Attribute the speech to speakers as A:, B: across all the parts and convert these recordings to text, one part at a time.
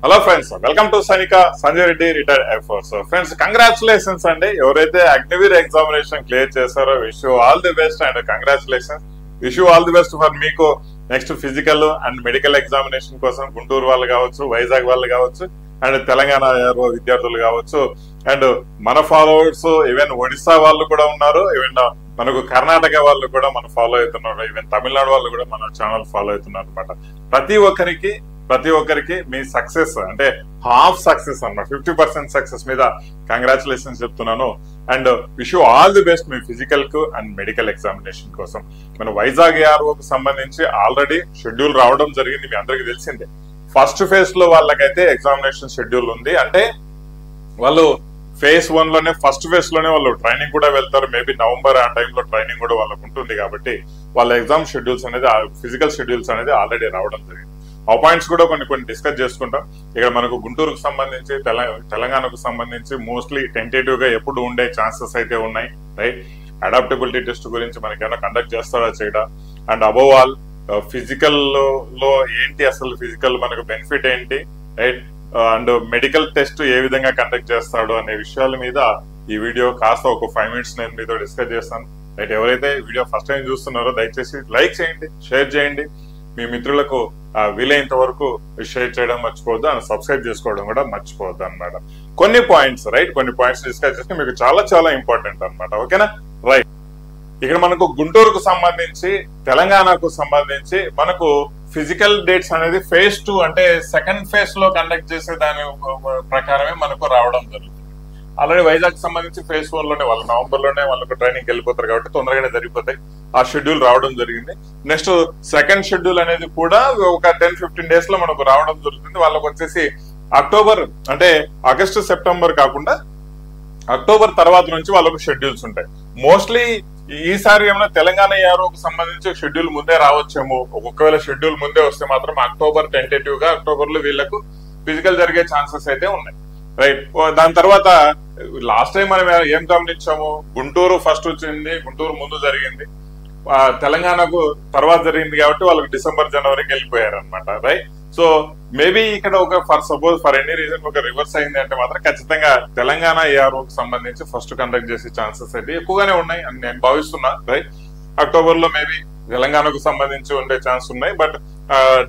A: Hello friends, welcome to Sainika Sanjay Reddy retired air force. Friends, congratulations అండి. ఎవరైతే Agniveer examination clear చేశారో wish you all the best and congratulations. Wish you all the best for మీకు next physical and medical examination కోసం గుంటూరు వాళ్ళు కావచ్చు, వైజాగ్ వాళ్ళు కావచ్చు, and Telangana విద్యార్థులు కావచ్చు, అండ్ మన ఫాలోవర్స్ ఈవెన్ ఒడిశా వాళ్ళు కూడా ఉన్నారు, ఈవెన్ మనకు కర్ణాటక వాళ్ళు కూడా మనం ఫాలో అవుతున్నారు, ఈవెన్ తమిళనాడు వాళ్ళు కూడా మన ఛానల్ ఫాలో అవుతున్నారు అనమాట. ప్రతి ఒక్కరికి మీ సక్సెస్ అంటే హాఫ్ సక్సెస్ అన్నమాట, 50% సక్సెస్ మీద కంగ్రాచులేషన్స్ చెప్తున్నాను. And wish you all the best me physical కు అండ్ మెడికల్ ఎగ్జామినేషన్ కోసం. మన వైజాగ్ ఏఆర్ఓకి సంబంధించి ఆల్రెడీ షెడ్యూల్ రావడం జరిగింది, మీ అందరికి తెలిసిందే. ఫస్ట్ ఫేజ్ లో వాళ్ళకైతే ఎగ్జామినేషన్ షెడ్యూల్ ఉంది. అంటే వాళ్ళు ఫేజ్ 1 లోనే ఫస్ట్ ఫేజ్ లోనే వాళ్ళు ట్రైనింగ్ కూడా వెళ్తారు. మేబీ నవంబర్ ఆ టైంలో ట్రైనింగ్ కూడా వాళ్ళకు ఉంటుంది. కాబట్టి వాళ్ళ ఎగ్జామ్ షెడ్యూల్స్ అనేది, ఫిజికల్ షెడ్యూల్స్ అనేది ఆల్రెడీ రావడం జరిగింది. ఆ పాయింట్స్ కూడా కొన్ని డిస్కస్ చేసుకుంటాం. ఇక్కడ మనకు గుంటూరుకు సంబంధించి, తెలంగాణకు సంబంధించి మోస్ట్లీ టెంటేటివ్ గా ఎప్పుడు ఉండే ఛాన్సెస్ అయితే ఉన్నాయి, రైట్? అడాప్టబిలిటీ టెస్ట్ గురించి మనకి ఏమైనా కండక్ట్ చేస్తారా చేయడం, అండ్ అబోవ్ ఆల్ ఫిజికల్ లో ఏంటి అసలు ఫిజికల్ మనకు బెనిఫిట్ ఏంటి, రైట్? అండ్ మెడికల్ టెస్ట్ ఏ విధంగా కండక్ట్ చేస్తాడు అనే విషయాల మీద ఈ వీడియో కాస్త ఒక 5 minutes నేను మీతో డిస్కస్ చేస్తాను, రైట్? ఎవరైతే వీడియో ఫస్ట్ టైం చూస్తున్నారో దయచేసి లైక్ చేయండి, షేర్ చేయండి, మీ మిత్రులకు వీలైనంత వరకు షేర్ చేయడం మర్చిపోవద్దు, అండ్ సబ్స్క్రైబ్ చేసుకోవడం కూడా మర్చిపోవద్దు అనమాట. కొన్ని పాయింట్స్ డిస్కస్ చేస్తే మీకు చాలా ఇంపార్టెంట్ అనమాట. ఓకేనా? రైట్. ఇక్కడ మనకు గుంటూరుకు సంబంధించి, తెలంగాణకు సంబంధించి మనకు ఫిజికల్ డేట్స్ అనేది ఫేజ్ 2 అంటే సెకండ్ ఫేజ్ లో కండక్ట్ చేసే దాని ప్రకారమే మనకు రావడం జరుగుతుంది. ఆల్రెడీ వైజాగ్ సంబంధించి ఫేజ్ 1 లోనే వాళ్ళు నవంబర్ లోనే వాళ్ళకు ట్రైనింగ్ వెళ్ళిపోతారు కాబట్టి తొందరగానే జరిగిపోతాయి. ఆ షెడ్యూల్ రావడం జరిగింది. నెక్స్ట్ సెకండ్ షెడ్యూల్ అనేది కూడా ఒక 10-15 days లో మనకు రావడం జరుగుతుంది. వాళ్ళకు వచ్చేసి అక్టోబర్ అంటే ఆగస్టు సెప్టెంబర్ కాకుండా అక్టోబర్ తర్వాత నుంచి వాళ్ళకు షెడ్యూల్స్ ఉంటాయి. మోస్ట్లీ ఈసారి ఏమైనా తెలంగాణ ఏఆర్ఓకి సంబంధించి షెడ్యూల్ ముందే రావచ్చేమో. ఒకవేళ షెడ్యూల్ ముందే వస్తే మాత్రం అక్టోబర్ టెంటేటివ్ గా అక్టోబర్ లో వీళ్ళకు ఫిజికల్ జరిగే ఛాన్సెస్ అయితే ఉన్నాయి, రైట్? దాని తర్వాత లాస్ట్ టైం మనం ఏం గమనించాము, గుంటూరు ఫస్ట్ వచ్చింది, గుంటూరు ముందు జరిగింది, తెలంగాణకు తర్వాత జరిగింది కాబట్టి వాళ్ళకి డిసెంబర్ జనవరికి వెళ్ళిపోయారు అనమాట, రైట్? సో మేబీ ఇక్కడ ఒక ఫర్ ఎనీ రీజన్ ఒక రివర్స్ అయింది అంటే మాత్రం ఖచ్చితంగా తెలంగాణ ఏఆర్ఓకి సంబంధించి ఫస్ట్ కండక్ట్ చేసే ఛాన్సెస్ అయితే ఎక్కువగానే ఉన్నాయి అని నేను భావిస్తున్నా, రైట్? అక్టోబర్ లో మేబీ తెలంగాణకు సంబంధించి ఉండే ఛాన్స్ ఉన్నాయి. బట్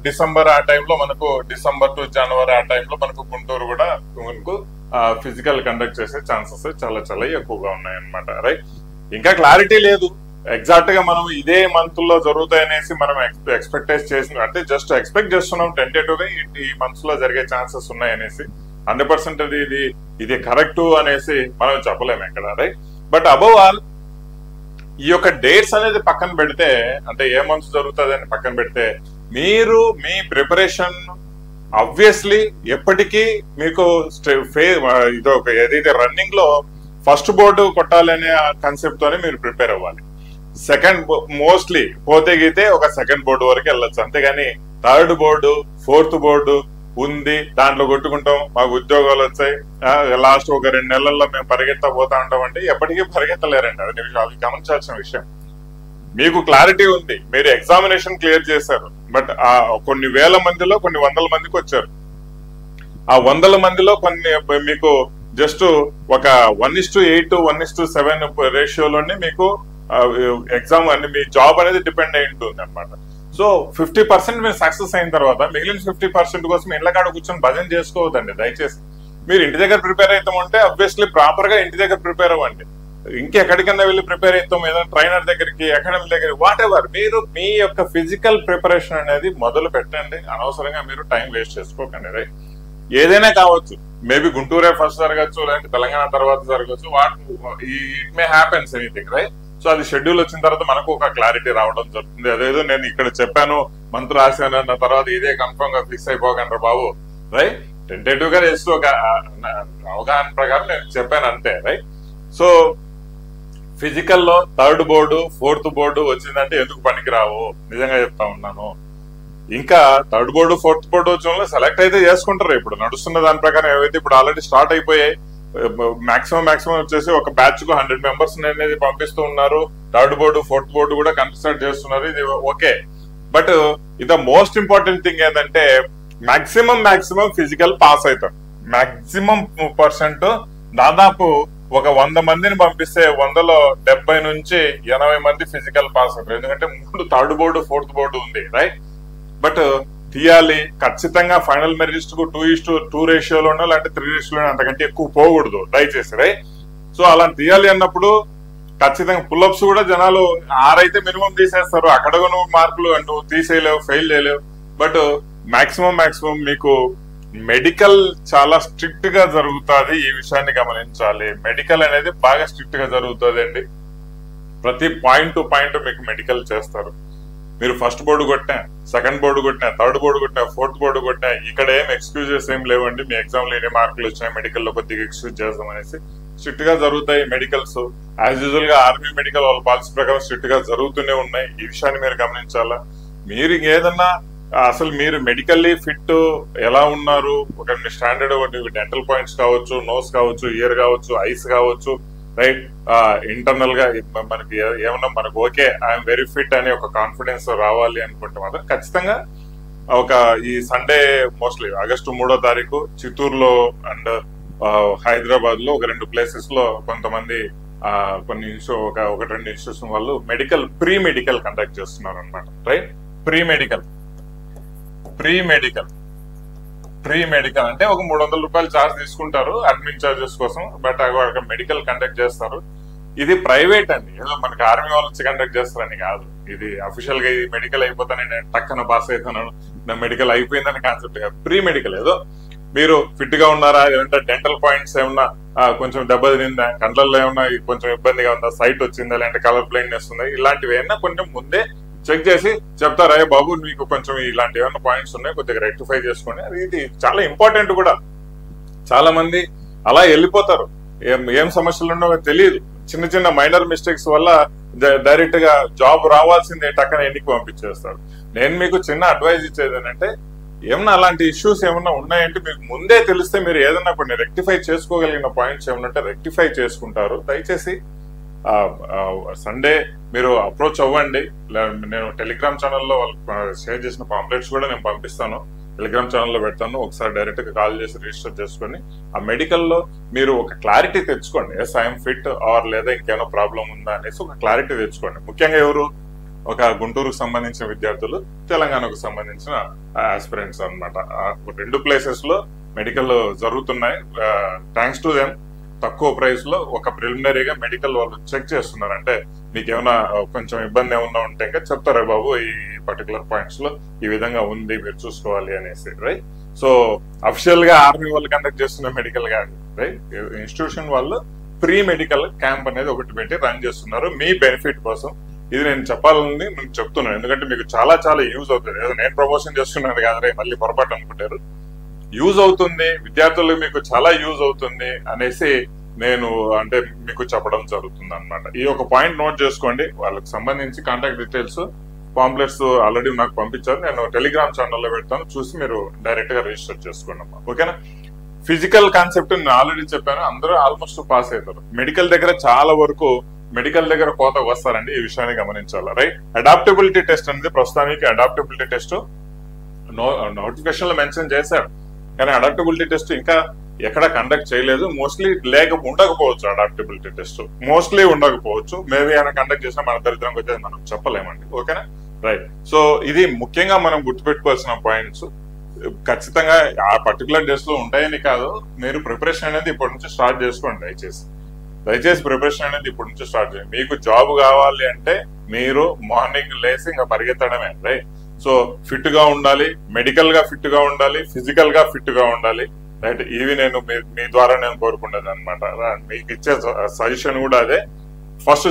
A: డిసెంబర్ ఆ టైంలో మనకు, డిసెంబర్ టు జనవరి ఆ టైంలో మనకు గుంటూరు కూడా మనకు ఫిజికల్ కండక్ట్ చేసే ఛాన్సెస్ చాలా ఎక్కువగా ఉన్నాయి అనమాట, రైట్? ఇంకా క్లారిటీ లేదు ఎగ్జాక్ట్ గా మనం ఇదే మంత్ లో జరుగుతాయి అనేసి మనం ఎక్స్పెక్ట్ చేసిన, అంటే జస్ట్ ఎక్స్పెక్ట్ చేస్తున్నాం టెంటేటివ్ గా ఈ మంత్స్ లో జరిగే ఛాన్సెస్ ఉన్నాయి అనేసి. 100% ఇది కరెక్ట్ అనేసి మనం చెప్పలేము ఎక్కడ, రైట్? బట్ అబౌవ్ ఆల్ ఈ యొక్క డేట్స్ అనేది పక్కన పెడితే, అంటే ఏ మంత్స్ జరుగుతుంది అని పక్కన పెడితే, మీరు మీ ప్రిపరేషన్ ఆబ్వియస్లీ ఎప్పటికీ మీకు ఇది ఒక ఏదైతే రన్నింగ్ లో ఫస్ట్ బోర్డు కొట్టాలనే కాన్సెప్ట్ తోనే మీరు ప్రిపేర్ అవ్వాలి. సెకండ్ మోస్ట్లీ పోతే గీతే ఒక సెకండ్ బోర్డు వరకు వెళ్ళొచ్చు, అంతేగాని థర్డ్ బోర్డు, ఫోర్త్ బోర్డు ఉంది దాంట్లో కొట్టుకుంటాం, మాకు ఉద్యోగాలు వచ్చాయి, లాస్ట్ ఒక 2 నెలల్లో మేము పరిగెత్తపోతా ఉంటాం అంటే ఎప్పటికీ పరిగెత్తలేరండి. అది గమనించాల్సిన విషయం. మీకు క్లారిటీ ఉంది, మీరు ఎగ్జామినేషన్ క్లియర్ చేశారు, బట్ కొన్ని వేల మందిలో కొన్ని వందల మందికి వచ్చారు. ఆ 100 మందిలో కొన్ని మీకు జస్ట్ ఒక 1:8, 1:7 రేషియోలోనే మీకు ఎగ్జామ్ అని మీ జాబ్ అనేది డిపెండ్ అయి ఉంటుంది అనమాట. సో 50% మీరు సక్సెస్ అయిన తర్వాత మిగిలిన 50% కోసం ఇళ్ల కాడ కూర్చొని భజన చేసుకోవద్దండి దయచేసి. మీరు ఇంటి దగ్గర ప్రిపేర్ అవుతామంటే అబ్వియస్లీ ప్రాపర్ గా ఇంటి దగ్గర ప్రిపేర్ అవ్వండి. ఇంకెక్కడికన్నా వెళ్ళి ప్రిపేర్ అవుతాం, ఏదైనా ట్రైనర్ దగ్గరికి, అకాడమీ దగ్గర, వాట్ ఎవర్, మీరు మీ యొక్క ఫిజికల్ ప్రిపరేషన్ అనేది మొదలు పెట్టండి. అనవసరంగా మీరు టైం వేస్ట్ చేసుకోకండి, రైట్? ఏదైనా కావచ్చు, మేబీ గుంటూరే ఫస్ట్ జరగచ్చు, లేదంటే తెలంగాణ తర్వాత జరగచ్చు, it may happens anything, right? So అది షెడ్యూల్ వచ్చిన తర్వాత మనకు ఒక క్లారిటీ రావడం జరుగుతుంది. అదేదో నేను ఇక్కడ చెప్పాను, మంత్ రాశాను అన్న తర్వాత ఇదే కన్ఫర్మ్ గా ఫిక్స్ అయిపోకండి బాబు, రైట్? టెంటేటివ్ గా చేస్తూ ఒక అవగాహన ప్రకారం నేను చెప్పాను అంతే, రైట్? సో ఫిజికల్ లో థర్డ్ బోర్డు, ఫోర్త్ బోర్డు వచ్చిందంటే ఎందుకు పనికిరావు, నిజంగా చెప్తా ఉన్నాను. ఇంకా థర్డ్ బోర్డు, ఫోర్త్ బోర్డు వచ్చిన సెలెక్ట్ అయితే చేసుకుంటారు. ఇప్పుడు నడుస్తున్న దాని ప్రకారం ఏవైతే ఇప్పుడు ఆల్రెడీ స్టార్ట్ అయిపోయాయి, మాక్సిమం వచ్చేసి ఒక బ్యాచ్ కు 100 members అనేది పంపిస్తూ ఉన్నారు. థర్డ్ బోర్డు, ఫోర్త్ బోర్డు కూడా కన్సిడర్ చేస్తున్నారు. ఇది ఓకే, బట్ ఇది మోస్ట్ ఇంపార్టెంట్ థింగ్ ఏంటంటే మాక్సిమం ఫిజికల్ పాస్ అవుతారు. మాక్సిమం %, దాదాపు ఒక 100 మందిని పంపిస్తే 100లో 70 నుంచి 80 మంది ఫిజికల్ పాస్ అవుతారు. ఎందుకంటే 3 థర్డ్ బోర్డు 4th బోర్డు ఉంది, రైట్. బట్ తీయాలి ఖచ్చితంగా. ఫైనల్ మెరిట్ కు 2:2 రేషియోలోనో లేదంటే 3 రేషియోలో అంతకంటే ఎక్కువ పోకూడదు దయచేసి, రైట్. సో అలా తీయాలి అన్నప్పుడు ఖచ్చితంగా పుల్అప్స్ కూడా జనాలు 6 అయితే మినిమం తీసేస్తారు. అక్కడ నువ్వు మార్కులు నువ్వు తీసేయలేవు, ఫెయిల్ చేయలేవు. బట్ మాక్సిమం మీకు మెడికల్ చాలా స్ట్రిక్ట్ గా జరుగుతుంది. ఈ విషయాన్ని గమనించాలి. మెడికల్ అనేది బాగా స్ట్రిక్ట్ గా జరుగుతుంది అండి. ప్రతి పాయింట్ టు పాయింట్ మీకు మెడికల్ చేస్తారు. మీరు ఫస్ట్ బోర్డు కొట్టినా, సెకండ్ బోర్డు కొట్టినా, థర్డ్ బోర్డు కొట్టినా, 4th బోర్డు కొట్టినా ఇక్కడ ఏం ఎక్స్క్యూజెస్ ఏం లేవండి. మీ ఎగ్జామ్ లో ఎన్ని మార్కులు వచ్చాయి, మెడికల్ లో కొద్దిగా ఎక్స్క్యూజ్ చేస్తాం అనేసి స్ట్రిక్ట్ గా జరుగుతాయి మెడికల్స్. యాజ్ యూజువల్ గా ఆర్మీ మెడికల్ వాళ్ళ పాలసీ ప్రకారం స్ట్రిక్ట్ గా జరుగుతూనే ఉన్నాయి. ఈ విషయాన్ని మీరు గమనించాలా. మీరు ఏదన్నా అసలు మీరు మెడికల్లీ ఫిట్ ఎలా ఉన్నారు, ఒక స్టాండర్డ్ డెంటల్ పాయింట్స్ కావచ్చు, నోస్ కావచ్చు, ఇయర్ కావచ్చు, ఐస్ కావచ్చు, రైట్. ఇంటర్నల్ గా మనకి ఏమన్నా మనకు ఓకే ఐఎమ్ వెరీ ఫిట్ అనే ఒక కాన్ఫిడెన్స్ రావాలి అనుకుంటే మాత్రం ఖచ్చితంగా ఈ సండే మోస్ట్లీ ఆగస్టు 3వ తారీఖు చిత్తూరులో అండ్ హైదరాబాద్ లో ఒక 2 ప్లేసెస్ లో కొంతమంది కొన్ని ఒక 2 ఇన్స్టిట్యూషన్ వాళ్ళు ప్రీ మెడికల్ కండక్ట్ చేస్తున్నారు అనమాట, రైట్. ప్రీ మెడికల్ అంటే ఒక 300 రూపాయలు ఛార్జ్ తీసుకుంటారు అడ్మిన్ ఛార్జెస్ కోసం. బట్ అక్కడ మెడికల్ కండక్ట్ చేస్తారు. ఇది ప్రైవేట్ అండి, ఏదో మనకి ఆర్మీ వాళ్ళు వచ్చి కండక్ట్ చేస్తారని కాదు. ఇది అఫీషియల్ గా ఇది మెడికల్ అయిపోతాను నేను టక్కన పాస్ అవుతాను, నా మెడికల్ అయిపోయిందని కాన్సెప్ట్ కాదు. ప్రీ మెడికల్ ఏదో మీరు ఫిట్ గా ఉన్నారా, ఏమంటే డెంటల్ పాయింట్స్ ఏమన్నా కొంచెం దెబ్బ తిందా, కండ్లలో ఏమన్నా కొంచెం ఇబ్బందిగా ఉందా, సైట్ వచ్చిందా, లేదంటే కలర్ బ్లైండ్నెస్ ఉందా, ఇలాంటివి ఏమన్నా కొంచెం ముందే చెక్ చేసి చెప్తారా, బాబు మీకు కొంచెం ఇలాంటి ఏమైనా పాయింట్స్ ఉన్నాయి కొద్దిగా రెక్టిఫై చేసుకోండి. ఇది చాలా ఇంపార్టెంట్ కూడా. చాలా మంది అలా వెళ్ళిపోతారు, ఏం సమస్యలు ఉన్నాయో తెలియదు. చిన్న మైనర్ మిస్టేక్స్ వల్ల డైరెక్ట్ గా జాబ్ రావాల్సిందే టక్కన ఎన్నికి పంపించేస్తారు. నేను మీకు చిన్న అడ్వైజ్ ఇచ్చేది ఏంటంటే ఏమన్నా అలాంటి ఇష్యూస్ ఏమన్నా ఉన్నాయంటే మీకు ముందే తెలిస్తే మీరు ఏదన్నా కొన్ని రెక్టిఫై చేసుకోగలిగిన పాయింట్స్ ఏమన్నా ఉంటే రెక్టిఫై చేసుకుంటారు. దయచేసి సండే మీరు అప్రోచ్ అవ్వండి. నేను టెలిగ్రామ్ ఛానల్లో వాళ్ళు షేర్ చేసిన పాంప్లెట్స్ కూడా నేను పంపిస్తాను, టెలిగ్రామ్ ఛానల్లో పెడతాను. ఒకసారి డైరెక్ట్ గా కాల్ చేసి రిజిస్టర్ చేసుకొని ఆ మెడికల్ లో మీరు ఒక క్లారిటీ తెచ్చుకోండి. ఎస్ ఐఎమ్ ఫిట్ ఆర్ లేదా ఇంకేమైనా ప్రాబ్లం ఉందా అనేసి ఒక క్లారిటీ తెచ్చుకోండి. ముఖ్యంగా ఎవరు ఒక గుంటూరుకు సంబంధించిన విద్యార్థులు, తెలంగాణకు సంబంధించిన ఆస్పిరెంట్స్ అనమాట. 2 ప్లేసెస్ లో మెడికల్ జరుగుతున్నాయి. థ్యాంక్స్ టు దెమ్ తక్కువ ప్రైస్ లో ఒక ప్రిలిమినరీగా మెడికల్ వాళ్ళు చెక్ చేస్తున్నారు. అంటే మీకు ఏమైనా కొంచెం ఇబ్బంది ఏమన్నా ఉంటే ఇంకా చెప్తారా బాబు ఈ పర్టికులర్ పాయింట్స్ లో ఈ విధంగా ఉంది మీరు చూసుకోవాలి అనేసి, రైట్. సో అఫిషియల్ గా ఆర్మీ వాళ్ళు కండక్ట్ చేస్తున్న మెడికల్ కాదు, రైట్. ఇన్స్టిట్యూషన్ వాళ్ళు ప్రీ మెడికల్ క్యాంప్ అనేది ఒకటి పెట్టి రన్ చేస్తున్నారు మీ బెనిఫిట్ కోసం. ఇది నేను చెప్పాలని నేను చెప్తున్నాను, ఎందుకంటే మీకు చాలా యూజ్ అవుతుంది. ఏదో నేను ప్రమోషన్ చేస్తున్నాను కాదు, మళ్ళీ పొరపాటు అనుకుంటారు. యూజ్ అవుతుంది, విద్యార్థులకు మీకు చాలా యూజ్ అవుతుంది అనేసి నేను అంటే మీకు చెప్పడం జరుగుతుంది అనమాట. ఈ ఒక పాయింట్ నోట్ చేసుకోండి. వాళ్ళకి సంబంధించి కాంటాక్ట్ డీటెయిల్స్ పాంప్లెట్స్ ఆల్రెడీ నాకు పంపించారు, నేను టెలిగ్రామ్ ఛానల్లో పెడతాను, చూసి మీరు డైరెక్ట్ గా రిజిస్టర్ చేసుకోండి అమ్మా, ఓకేనా. ఫిజికల్ కాన్సెప్ట్ నేను ఆల్రెడీ చెప్పాను, అందరూ ఆల్మోస్ట్ పాస్ అవుతారు. మెడికల్ దగ్గర చాలా వరకు కోత వస్తారండి, ఈ విషయాన్ని గమనించాలి, రైట్. అడాప్టబిలిటీ టెస్ట్ అనేది ప్రస్తుతానికి అడాప్టబిలిటీ టెస్ట్ నోటిఫికేషన్ లో మెన్షన్ చేశారు, కానీ అడాప్టబిలిటీ టెస్ట్ ఇంకా ఎక్కడ కండక్ట్ చేయలేదు. మోస్ట్లీ ఉండకపోవచ్చు, అడాప్టబిలిటీ టెస్ట్ మోస్ట్లీ ఉండకపోవచ్చు. మేబీ ఆయన కండక్ట్ చేసినా మన దరిద్రంగా వచ్చేది మనం చెప్పలేమండి, ఓకేనా, రైట్. సో ఇది ముఖ్యంగా మనం గుర్తుపెట్టుకోవాల్సిన పాయింట్స్. ఖచ్చితంగా ఆ పర్టికులర్ డేస్ లో ఉంటాయని కాదు, మీరు ప్రిపరేషన్ అనేది ఇప్పటి నుంచి స్టార్ట్ చేసుకోండి. దయచేసి ప్రిపరేషన్ అనేది ఇప్పటి నుంచి స్టార్ట్ చేయండి. మీకు జాబ్ కావాలి అంటే మీరు మార్నింగ్ లేసి ఇంకా పరిగెత్తడమే, రైట్. సో ఫిట్ గా ఉండాలి, మెడికల్ గా ఫిట్ గా ఉండాలి, ఫిజికల్ గా ఫిట్ గా ఉండాలి, రైట్. ఇవి నేను మీ ద్వారా నేను కోరుకునేది అనమాట. మీకు ఇచ్చే సజెషన్ కూడా అదే. ఫస్ట్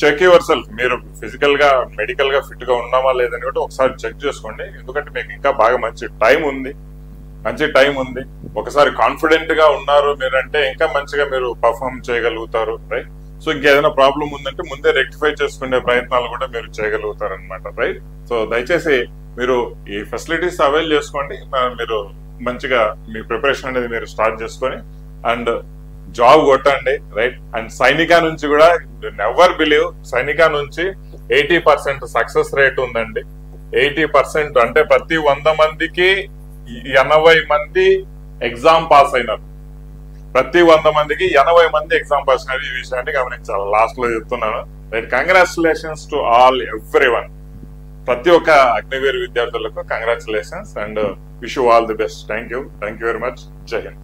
A: చెక్ యువర్ సెల్ఫ్, మీరు ఫిజికల్ గా మెడికల్ గా ఫిట్ గా ఉన్నామా లేదని కూడా ఒకసారి చెక్ చేసుకోండి. ఎందుకంటే మీకు ఇంకా బాగా మంచి టైం ఉంది. ఒకసారి కాన్ఫిడెంట్ గా ఉన్నారు మీరంటే ఇంకా మంచిగా మీరు పర్ఫార్మ్ చేయగలుగుతారు, రైట్. సో ఇంకేదైనా ప్రాబ్లం ఉందంటే ముందే రెక్టిఫై చేసుకునే ప్రయత్నాలు కూడా మీరు చేయగలుగుతారు అనమాట, రైట్. సో దయచేసి మీరు ఈ ఫెసిలిటీస్ అవైల్ చేసుకోండి. మీరు మంచిగా మీ ప్రిపరేషన్ అనేది మీరు స్టార్ట్ చేసుకొని అండ్ జాబ్ కొట్టండి, రైట్. అండ్ సైనికా నుంచి కూడా నెవర్ బిలీవ్, సైనికా నుంచి 80% సక్సెస్ రేట్ ఉందండి. 80% అంటే ప్రతి 100 మందికి 80 మంది ఎగ్జామ్ పాస్ అయినారు. ప్రతి 100 మందికి 80 మంది ఎగ్జామ్ పాస్ అయినారు. ఈ విషయాన్ని గమనించాలి. లాస్ట్ లో చెప్తున్నాను. Right, congratulations to all everyone. ప్రతి ఒక్క అగ్నివీర్ విద్యార్థులకు congratulations and wish you all the best. Thank you very much. జై హింద్.